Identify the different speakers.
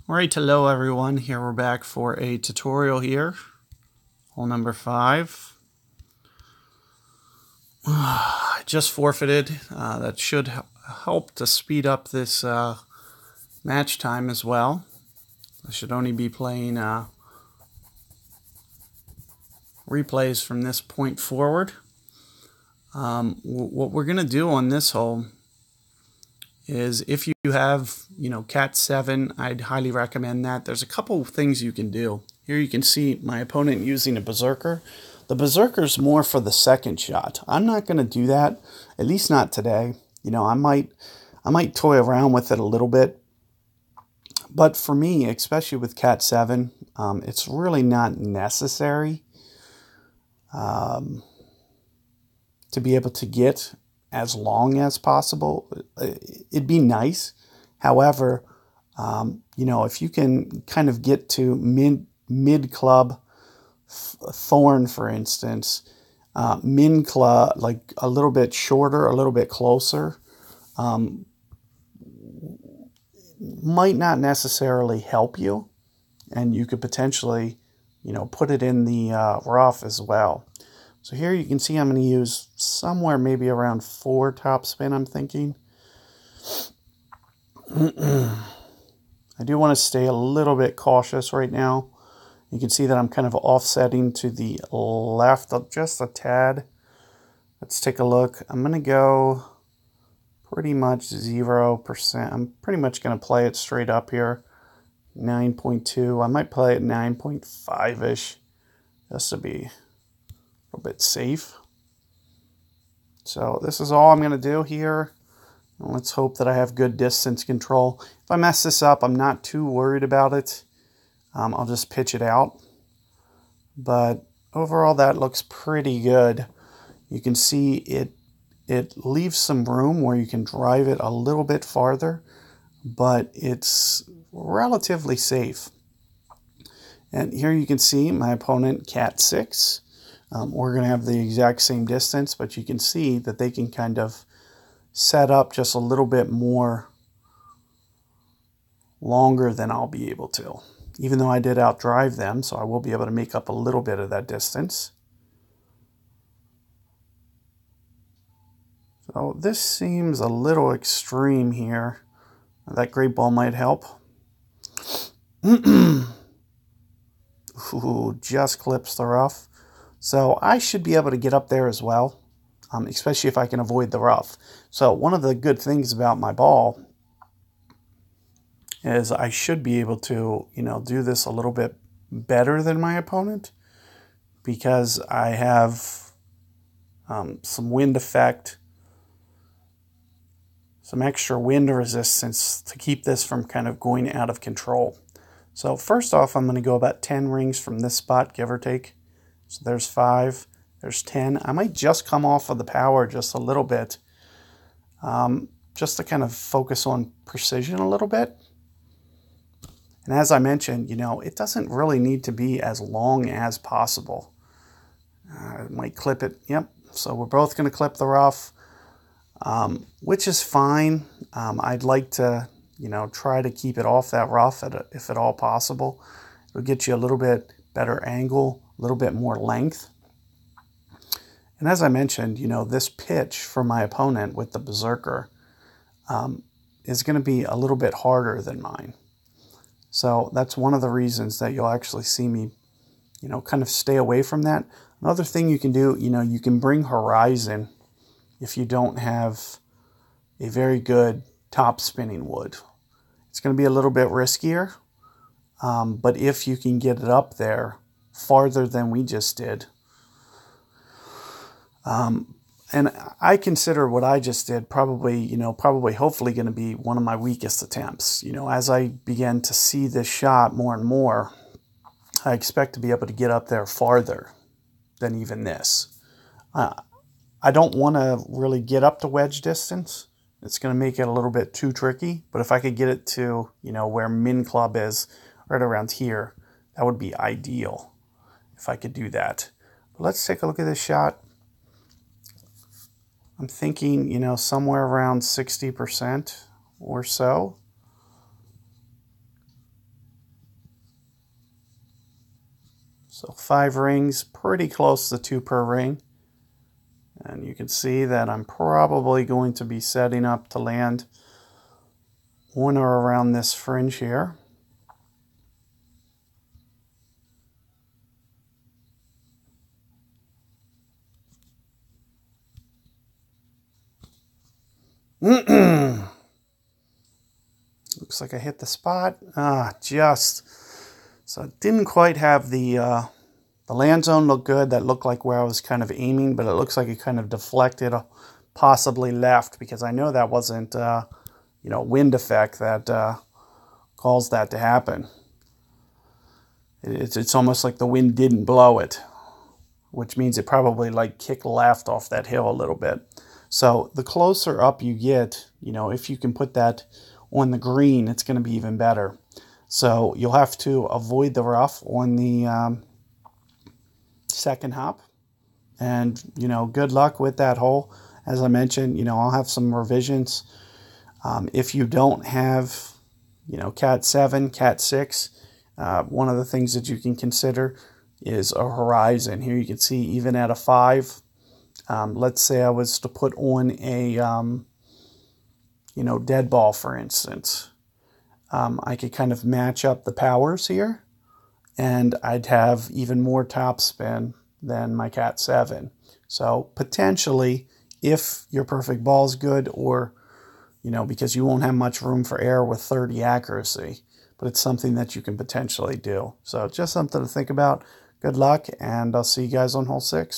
Speaker 1: Alright, hello everyone. Here we're back for a tutorial here. Hole number 5. I just forfeited. That should help to speed up this match time as well. I should only be playing replays from this point forward. What we're going to do on this hole is, if you have, Cat 7, I'd highly recommend that. There's a couple things you can do. Here you can see my opponent using a Berserker. The Berserker's more for the second shot. I'm not going to do that, at least not today. I might toy around with it a little bit. But for me, especially with Cat 7, it's really not necessary to be able to get as long as possible. It'd be nice. However, if you can kind of get to mid club thorn, for instance, min club, like a little bit shorter, a little bit closer, might not necessarily help you, and you could potentially, put it in the rough as well. So here you can see I'm going to use somewhere maybe around 4 topspin, I'm thinking. I do want to stay a little bit cautious right now. You can see that I'm kind of offsetting to the left just a tad. Let's take a look. I'm going to go pretty much 0%. I'm pretty much going to play it straight up here. 9.2. I might play it 9.5-ish just to be a bit safe. So this is all I'm going to do here. Let's hope that I have good distance control. If I mess this up, I'm not too worried about it. I'll just pitch it out. But overall, that looks pretty good. You can see it leaves some room where you can drive it a little bit farther, but it's relatively safe. And here you can see my opponent, Cat 6. We're going to have the exact same distance, but you can see that they can kind of set up just a little bit more longer than I'll be able to, even though I did outdrive them, so I will be able to make up a little bit of that distance. So this seems a little extreme here. That great ball might help. Ooh, just clips the rough. So I should be able to get up there as well, especially if I can avoid the rough. So one of the good things about my ball is I should be able to, do this a little bit better than my opponent, because I have some wind effect, some extra wind resistance to keep this from kind of going out of control. So first off, I'm going to go about 10 rings from this spot, give or take. So there's 5, there's 10. I might just come off of the power just a little bit, just to kind of focus on precision a little bit. And as I mentioned, it doesn't really need to be as long as possible. I might clip it. Yep. So we're both going to clip the rough, which is fine. I'd like to, try to keep it off that rough if at all possible. It'll get you a little bit better angle, a little bit more length. And as I mentioned, this pitch for my opponent with the Berserker is going to be a little bit harder than mine. So that's one of the reasons that you'll actually see me, kind of stay away from that. Another thing you can do, you can bring horizon if you don't have a very good top spinning wood. It's going to be a little bit riskier, but if you can get it up there farther than we just did, and I consider what I just did probably hopefully going to be one of my weakest attempts. As I begin to see this shot more and more, I expect to be able to get up there farther than even this. I don't want to really get up to wedge distance. It's going to make it a little bit too tricky. But if I could get it to, where min club is, right around here, that would be ideal if I could do that. But let's take a look at this shot. I'm thinking, somewhere around 60% or so. So 5 rings, pretty close to 2 per ring. And you can see that I'm probably going to be setting up to land on or around this fringe here. Looks like I hit the spot. Just. So it didn't quite have the land zone look good. That looked like where I was kind of aiming, but it looks like it kind of deflected, possibly left, because I know that wasn't, wind effect that caused that to happen. It's almost like the wind didn't blow it, which means it probably like kicked left off that hill a little bit. So the closer up you get, if you can put that on the green, it's going to be even better. So you'll have to avoid the rough on the second hop. And, good luck with that hole. As I mentioned, I'll have some revisions. If you don't have, Cat 7, Cat 6, one of the things that you can consider is a horizon. Here you can see even at a 5, let's say I was to put on a, dead ball, for instance. I could kind of match up the powers here, and I'd have even more topspin than my Cat 7. So potentially, if your perfect ball is good, or, because you won't have much room for error with 30 accuracy, but it's something that you can potentially do. So just something to think about. Good luck, and I'll see you guys on hole 6.